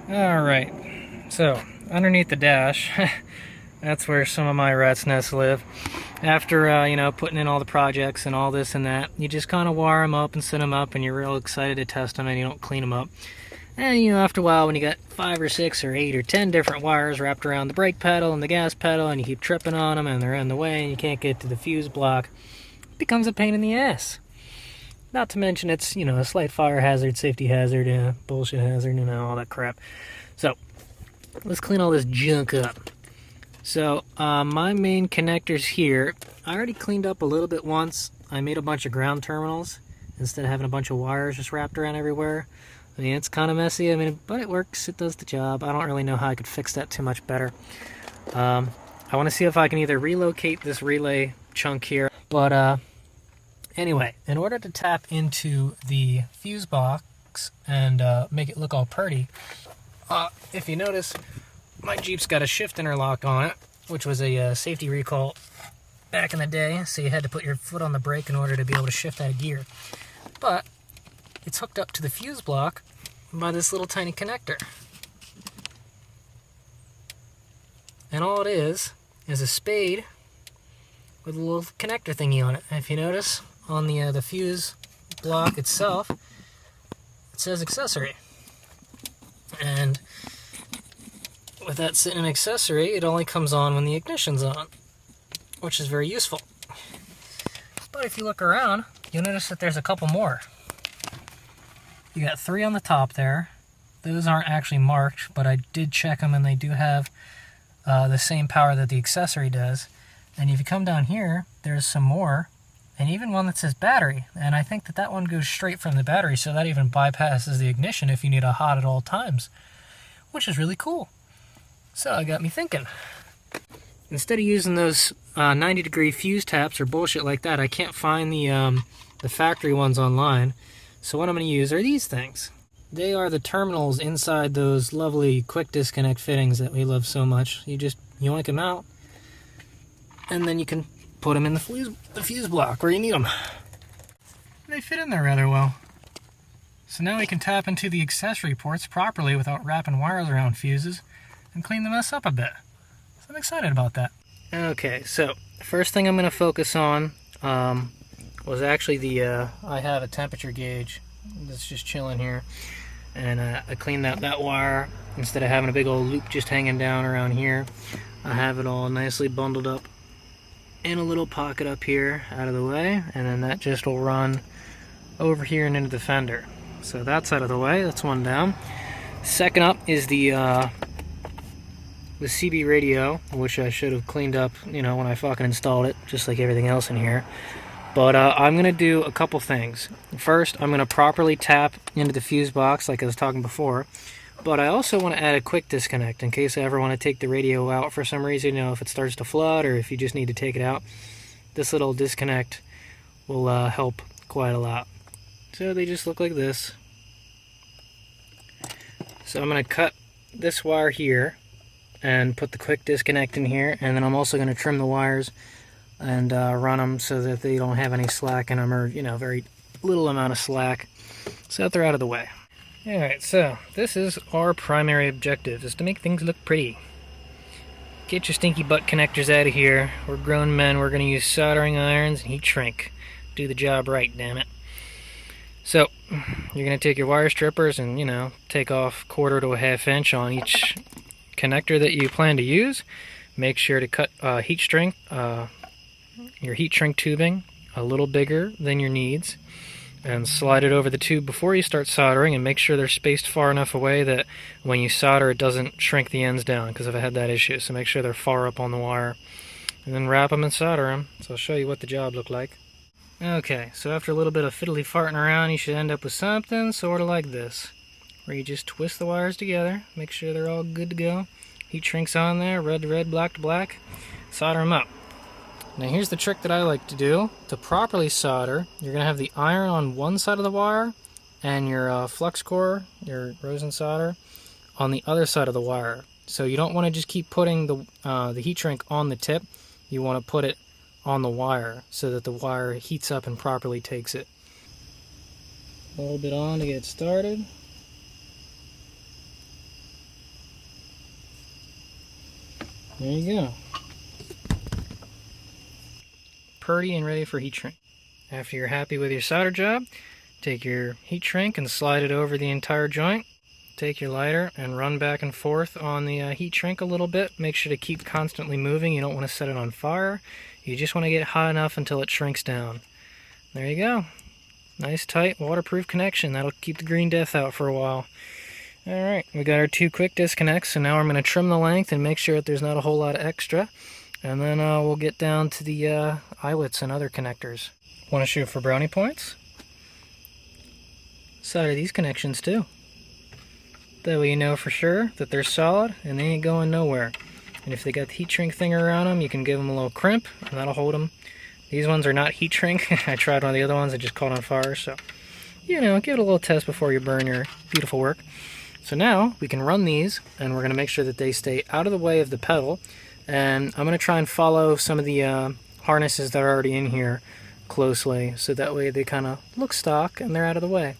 Alright, so underneath the dash, that's where some of my rat's nests live. After, putting in all the projects and all this and that, you just kind of wire them up and set them up, and you're real excited to test them, and you don't clean them up. And, after a while, when you got 5 or 6 or 8 or 10 different wires wrapped around the brake pedal and the gas pedal, and you keep tripping on them, and they're in the way, and you can't get to the fuse block, it becomes a pain in the ass. Not to mention it's, a slight fire hazard, safety hazard, bullshit hazard, all that crap. So, let's clean all this junk up. So, my main connectors here, I already cleaned up a little bit once. I made a bunch of ground terminals instead of having a bunch of wires just wrapped around everywhere. I mean, it's kind of messy, but it works. It does the job. I don't really know how I could fix that too much better. I want to see if I can either relocate this relay chunk here, but, anyway, in order to tap into the fuse box and make it look all pretty, if you notice, my Jeep's got a shift interlock on it, which was a safety recall back in the day, so you had to put your foot on the brake in order to be able to shift out of gear. But it's hooked up to the fuse block by this little tiny connector. And all it is a spade with a little connector thingy on it. And if you notice, on the fuse block itself, it says accessory. And with that sitting in accessory, it only comes on when the ignition's on, which is very useful. But if you look around, you'll notice that there's a couple more. You got 3 on the top there. Those aren't actually marked, but I did check them, and they do have the same power that the accessory does. And if you come down here, there's some more, and even one that says battery. And I think that one goes straight from the battery, so that even bypasses the ignition if you need a hot at all times, which is really cool. So it got me thinking. Instead of using those 90-degree fuse taps or bullshit like that, I can't find the factory ones online. So what I'm going to use are these things. They are the terminals inside those lovely quick disconnect fittings that we love so much. You just yoink them out, and then you can put them in the fuse block where you need them. They fit in there rather well. So now we can tap into the accessory ports properly without wrapping wires around fuses and clean the mess up a bit. So I'm excited about that. Okay, so the first thing I'm going to focus on was actually I have a temperature gauge that's just chilling here. And I cleaned out that wire. Instead of having a big old loop just hanging down around here, I have it all nicely bundled up in a little pocket up here out of the way, and then that just will run over here and into the fender. So that's out of the way. That's one down. Second up is the CB radio, which I should have cleaned up, when I fucking installed it, just like everything else in here. But I'm going to do a couple things. First, I'm going to properly tap into the fuse box like I was talking before. But I also want to add a quick disconnect in case I ever want to take the radio out for some reason, if it starts to flood or if you just need to take it out. This little disconnect will help quite a lot. So they just look like this. So I'm going to cut this wire here and put the quick disconnect in here, and then I'm also going to trim the wires and run them so that they don't have any slack in them, or very little amount of slack, so that they're out of the way. Alright, so this is our primary objective, is to make things look pretty. Get your stinky butt connectors out of here. We're grown men. We're going to use soldering irons and heat shrink. Do the job right, damn it. So you're going to take your wire strippers and take off 1/4 to a 1/2 inch on each connector that you plan to use. Make sure to cut your heat shrink tubing a little bigger than your needs, and slide it over the tube before you start soldering, and make sure they're spaced far enough away that when you solder it doesn't shrink the ends down, because I've had that issue. So make sure they're far up on the wire, and then wrap them and solder them. So I'll show you what the job looked like. Okay, so after a little bit of fiddly farting around, you should end up with something sort of like this, where you just twist the wires together, make sure they're all good to go. Heat shrinks on there, red to red, black to black. Solder them up. Now here's the trick that I like to do. To properly solder, you're going to have the iron on one side of the wire and your flux core, your rosin solder, on the other side of the wire. So you don't want to just keep putting the heat shrink on the tip. You want to put it on the wire so that the wire heats up and properly takes it. A little bit on to get started. There you go. Pretty and ready for heat shrink. After you're happy with your solder job, take your heat shrink and slide it over the entire joint. Take your lighter and run back and forth on the heat shrink a little bit. Make sure to keep constantly moving. You don't want to set it on fire. You just want to get hot enough until it shrinks down. There you go. Nice tight waterproof connection. That'll keep the green death out for a while. Alright, we got our 2 quick disconnects, so now I'm going to trim the length and make sure that there's not a whole lot of extra. And then we'll get down to the eyelets and other connectors. Want to shoot for brownie points? Side of these connections too. That way you know for sure that they're solid and they ain't going nowhere. And if they got the heat shrink thing around them, you can give them a little crimp and that'll hold them. These ones are not heat shrink. I tried one of the other ones that just caught on fire, so you know, give it a little test before you burn your beautiful work. So now we can run these and we're going to make sure that they stay out of the way of the pedal. And I'm going to try and follow some of the harnesses that are already in here closely, so that way they kind of look stock and they're out of the way.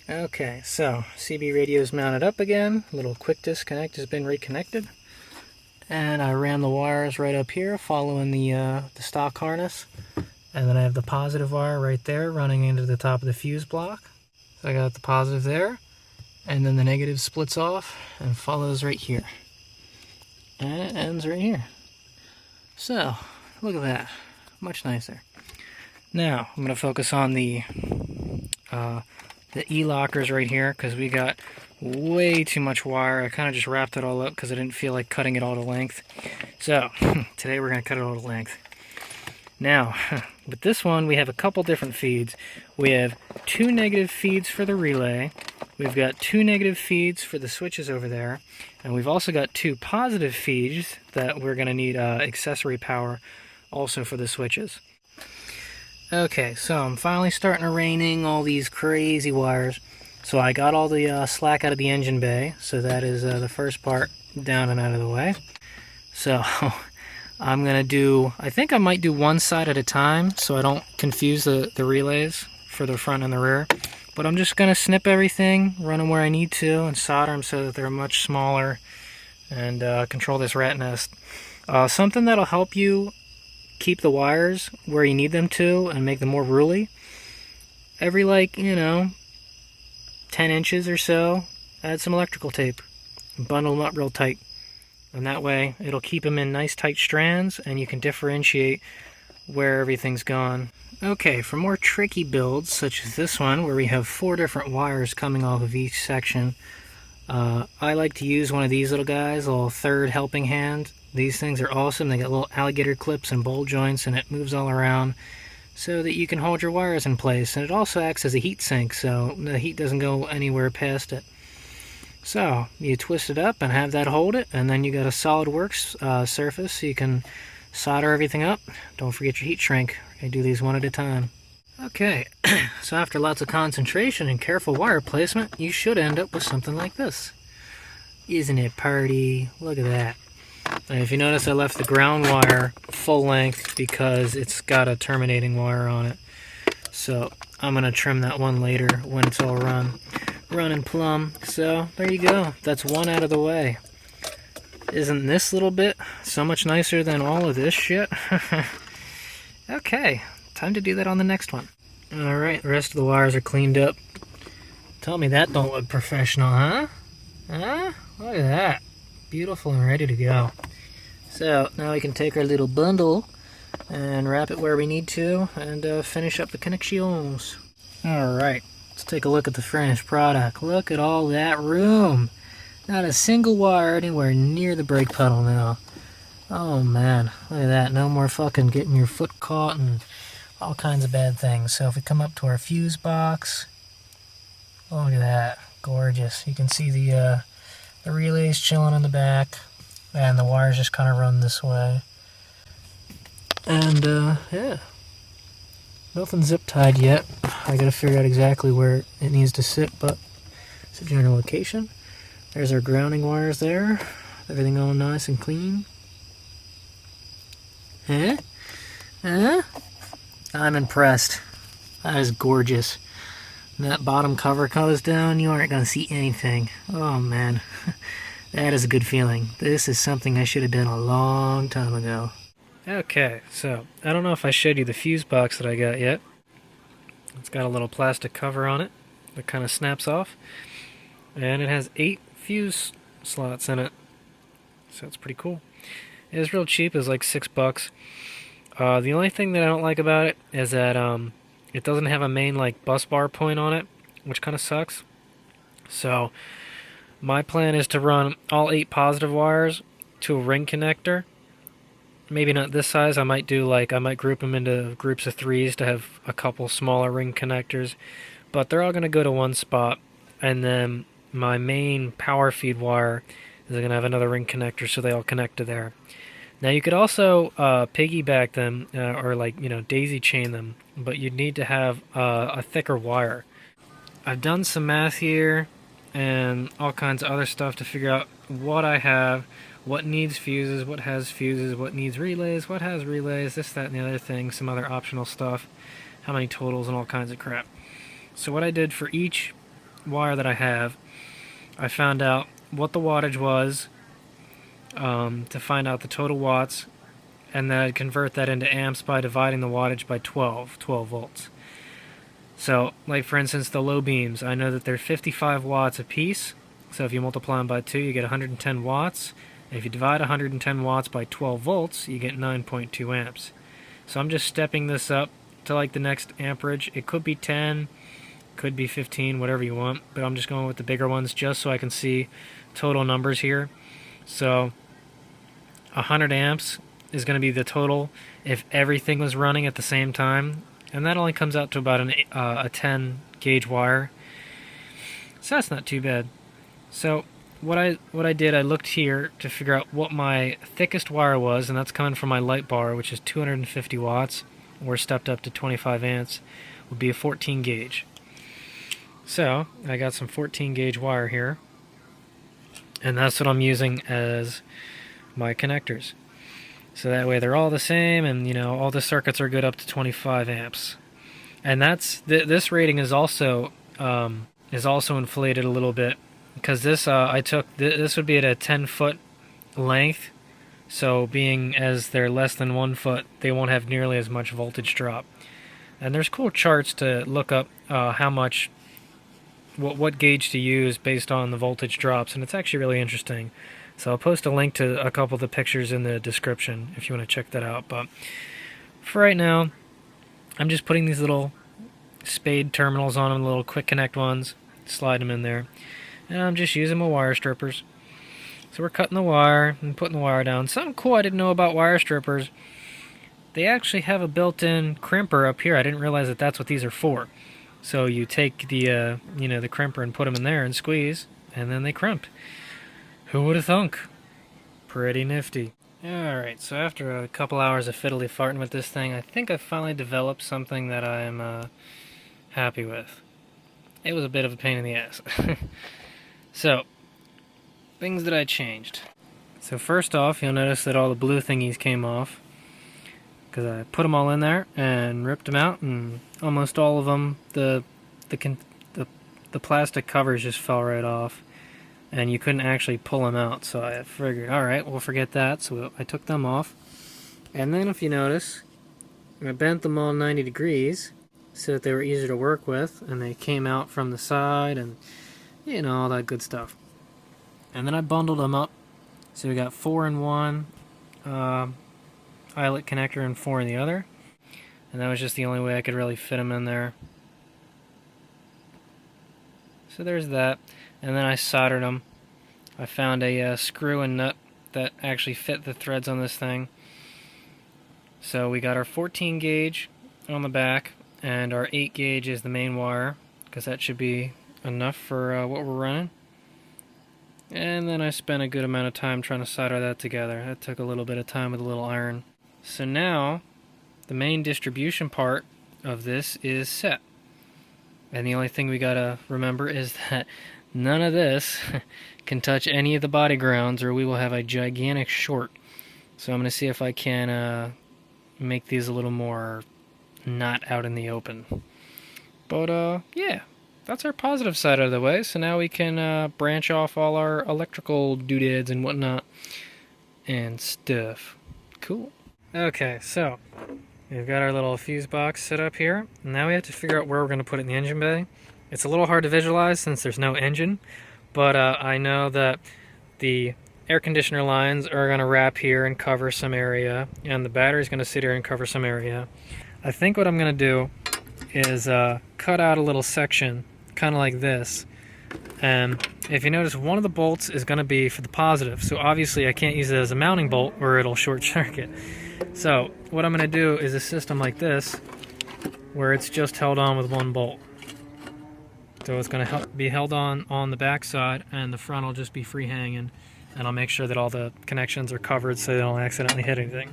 Okay, so CB radio is mounted up again. Little quick disconnect has been reconnected. And I ran the wires right up here following the stock harness. And then I have the positive wire right there running into the top of the fuse block. So I got the positive there. And then the negative splits off and follows right here. And it ends right here. So, look at that. Much nicer. Now, I'm going to focus on the E-lockers right here, because we got way too much wire. I kind of just wrapped it all up because I didn't feel like cutting it all to length. So, today we're going to cut it all to length. Now, with this one, we have a couple different feeds. We have 2 negative feeds for the relay. We've got 2 negative feeds for the switches over there. And we've also got 2 positive feeds that we're going to need accessory power also for the switches. Okay, so I'm finally starting to rein in all these crazy wires. So I got all the slack out of the engine bay. So that is the first part down and out of the way. So I'm going to do, I think I might do one side at a time so I don't confuse the relays for the front and the rear. But I'm just going to snip everything, run them where I need to, and solder them so that they're much smaller, and control this rat nest. Something that'll help you keep the wires where you need them to and make them more ruly. Every, like, you know, 10 inches or so, add some electrical tape and bundle them up real tight. And that way it'll keep them in nice tight strands and you can differentiate where everything's gone. Okay, for more tricky builds such as this one where we have 4 different wires coming off of each section, I like to use one of these little guys, a little third helping hand. These things are awesome. They got little alligator clips and bowl joints and it moves all around so that you can hold your wires in place. And it also acts as a heat sink so the heat doesn't go anywhere past it. So you twist it up and have that hold it, and then you got a SolidWorks surface so you can solder everything up. Don't forget your heat shrink. We're going to do these one at a time. Okay, so after lots of concentration and careful wire placement, you should end up with something like this. Isn't it pretty? Look at that. And if you notice, I left the ground wire full length because it's got a terminating wire on it. So I'm going to trim that one later when it's all running plumb. So there you go. That's one out of the way. Isn't this little bit so much nicer than all of this shit? Okay, time to do that on the next one. Alright, the rest of the wires are cleaned up. Tell me that don't look professional, huh? Huh? Look at that. Beautiful and ready to go. So now we can take our little bundle and wrap it where we need to and finish up the connections. Alright, let's take a look at the finished product. Look at all that room. Not a single wire anywhere near the brake pedal now. Oh man, look at that. No more fucking getting your foot caught and all kinds of bad things. So if we come up to our fuse box, look at that. Gorgeous. You can see the relays chilling in the back, and the wires just kind of run this way. And yeah, nothing zip tied yet. I gotta figure out exactly where it needs to sit, but it's a general location. There's our grounding wires there. Everything all nice and clean. Huh? Huh? I'm impressed. That is gorgeous. When that bottom cover goes down, you aren't going to see anything. Oh man. That is a good feeling. This is something I should have done a long time ago. Okay, so I don't know if I showed you the fuse box that I got yet. It's got a little plastic cover on it that kind of snaps off, and it has 8 fuse slots in it, so it's pretty cool. It was real cheap. It was like $6. The only thing that I don't like about it is that it doesn't have a main like bus bar point on it, which kind of sucks. So my plan is to run all 8 positive wires to a ring connector. Maybe not this size. I might group them into groups of 3s to have a couple smaller ring connectors, but they're all going to go to one spot, and then my main power feed wire is going to have another ring connector, so they all connect to there. Now you could also piggyback them or daisy chain them, but you'd need to have a thicker wire. I've done some math here and all kinds of other stuff to figure out what I have, what needs fuses, what has fuses, what needs relays, what has relays, this, that, and the other thing, some other optional stuff, how many totals, and all kinds of crap. So what I did for each wire that I have, I found out what the wattage was to find out the total watts, and then I'd convert that into amps by dividing the wattage by 12 volts. So, like for instance, the low beams, I know that they're 55 watts a piece, so if you multiply them by 2, you get 110 watts. And if you divide 110 watts by 12 volts, you get 9.2 amps. So I'm just stepping this up to like the next amperage. It could be 10, could be 15, whatever you want, but I'm just going with the bigger ones just so I can see total numbers here. So 100 amps is going to be the total if everything was running at the same time, and that only comes out to about a 10 gauge wire, so that's not too bad. So what I did, I looked here to figure out what my thickest wire was, and that's coming from my light bar, which is 250 watts, or stepped up to 25 amps, would be a 14 gauge. So I got some 14 gauge wire here, and that's what I'm using as my connectors. So that way they're all the same, and all the circuits are good up to 25 amps. And that's this rating is also inflated a little bit, because this this would be at a 10-foot length. So being as they're less than 1 foot, they won't have nearly as much voltage drop. And there's cool charts to look up how much, what gauge to use based on the voltage drops, and it's actually really interesting. So I'll post a link to a couple of the pictures in the description if you want to check that out. But for right now, I'm just putting these little spade terminals on them, the little quick connect ones, slide them in there, and I'm just using my wire strippers. So we're cutting the wire and putting the wire down. Something cool I didn't know about wire strippers, they actually have a built-in crimper up here. I didn't realize that that's what these are for. So you take the the crimper and put them in there and squeeze, and then they crimp. Who would have thunk? Pretty nifty. Alright, so after a couple hours of fiddly farting with this thing, I think I finally developed something that I'm happy with. It was a bit of a pain in the ass. So, things that I changed. So first off, you'll notice that all the blue thingies came off, because I put them all in there and ripped them out, and almost all of them, the plastic covers just fell right off, and you couldn't actually pull them out. So I figured, alright, we'll forget that. So I took them off, and then if you notice, I bent them all 90 degrees so that they were easier to work with, and they came out from the side, and all that good stuff. And then I bundled them up, so we got 4 in one eyelet connector and 4 in the other, and that was just the only way I could really fit them in there. So there's that, and then I soldered them. I found a screw and nut that actually fit the threads on this thing. So we got our 14 gauge on the back, and our 8 gauge is the main wire, because that should be enough for what we're running. And then I spent a good amount of time trying to solder that together. That took a little bit of time with a little iron. So now, the main distribution part of this is set. And the only thing we gotta remember is that none of this can touch any of the body grounds, or we will have a gigantic short. So I'm gonna see if I can make these a little more not out in the open. But yeah, that's our positive side out of the way. So now we can branch off all our electrical doodads and whatnot and stuff. Cool. Okay, so we've got our little fuse box set up here. Now we have to figure out where we're going to put it in the engine bay. It's a little hard to visualize since there's no engine, but I know that the air conditioner lines are going to wrap here and cover some area, and the battery's going to sit here and cover some area. I think what I'm going to do is cut out a little section, kind of like this. And if you notice, one of the bolts is going to be for the positive, so obviously I can't use it as a mounting bolt or it'll short circuit. So what I'm going to do is a system like this, where it's just held on with one bolt. So it's going to be held on the back side, and the front will just be free hanging, and I'll make sure that all the connections are covered so they don't accidentally hit anything.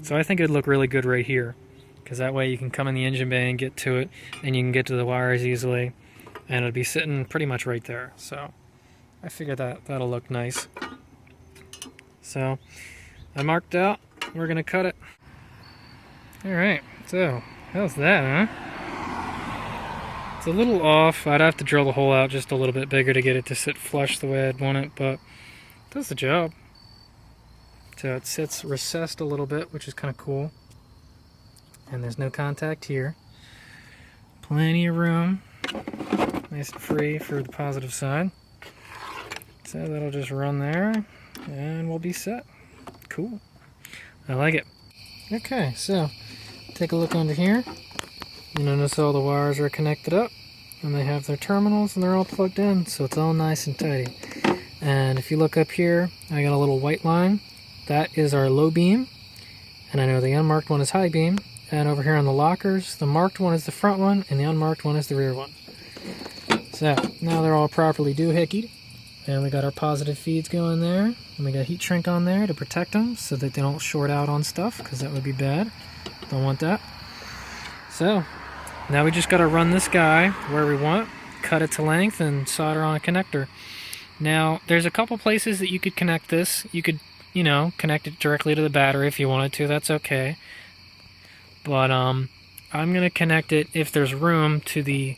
So I think it'd look really good right here, because that way you can come in the engine bay and get to it, and you can get to the wires easily, and it'll be sitting pretty much right there. So I figured that'll look nice. So I marked out, we're going to cut it. Alright, so how's that, huh? It's a little off. I'd have to drill the hole out just a little bit bigger to get it to sit flush the way I'd want it, but it does the job. So it sits recessed a little bit, which is kind of cool. And there's no contact here. Plenty of room. Nice and free for the positive side. So that'll just run there, and we'll be set. Cool. I like it. Okay, so take a look under here. You notice all the wires are connected up, and they have their terminals, and they're all plugged in, so it's all nice and tidy. And if you look up here, I got a little white line. That is our low beam, and I know the unmarked one is high beam. And over here on the lockers, the marked one is the front one, and the unmarked one is the rear one. So now they're all properly doohickied, and we got our positive feeds going there, and we got heat shrink on there to protect them so that they don't short out on stuff, because that would be bad. Don't want that. So now we just got to run this guy where we want, cut it to length, and solder on a connector. Now, there's a couple places that you could connect this. You could, connect it directly to the battery if you wanted to. That's okay. But I'm going to connect it, if there's room, to the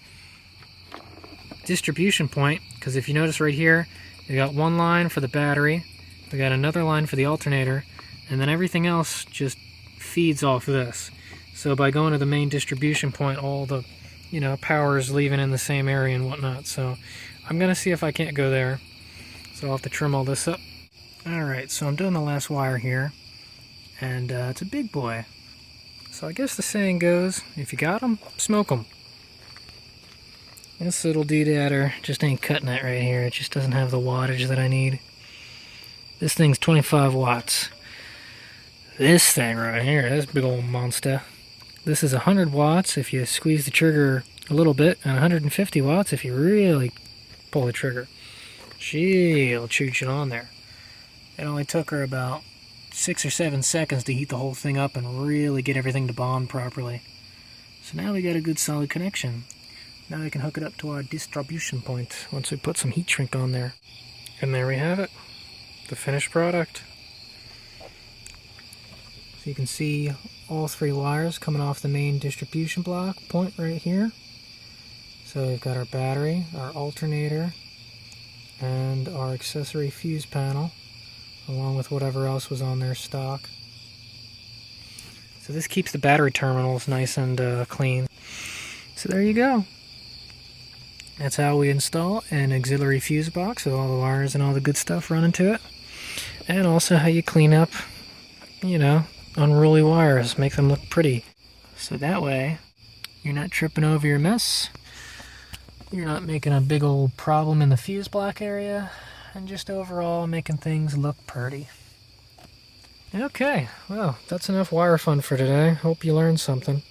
distribution point. Because if you notice right here, we got one line for the battery. We got another line for the alternator. And then everything else just feeds off this. So by going to the main distribution point, all the, power is leaving in the same area and whatnot. So I'm going to see if I can't go there. So I'll have to trim all this up. Alright, so I'm doing the last wire here. And it's a big boy. So I guess the saying goes, if you got 'em, smoke 'em. This little doodadder just ain't cutting it right here. It just doesn't have the wattage that I need. This thing's 25 watts. This thing right here, this big old monster. This is 100 watts if you squeeze the trigger a little bit, and 150 watts if you really pull the trigger. She'll chooch it on there. It only took her about 6 or 7 seconds to heat the whole thing up and really get everything to bond properly. So now we got a good solid connection. Now we can hook it up to our distribution point once we put some heat shrink on there. And there we have it, the finished product. So you can see all 3 wires coming off the main distribution block point right here. So we've got our battery, our alternator, and our accessory fuse panel, along with whatever else was on their stock. So this keeps the battery terminals nice and clean. So there you go. That's how we install an auxiliary fuse box with all the wires and all the good stuff running to it. And also how you clean up, unruly wires, make them look pretty. So that way, you're not tripping over your mess, you're not making a big old problem in the fuse block area, and just overall making things look pretty. Okay, well, that's enough wire fun for today. Hope you learned something.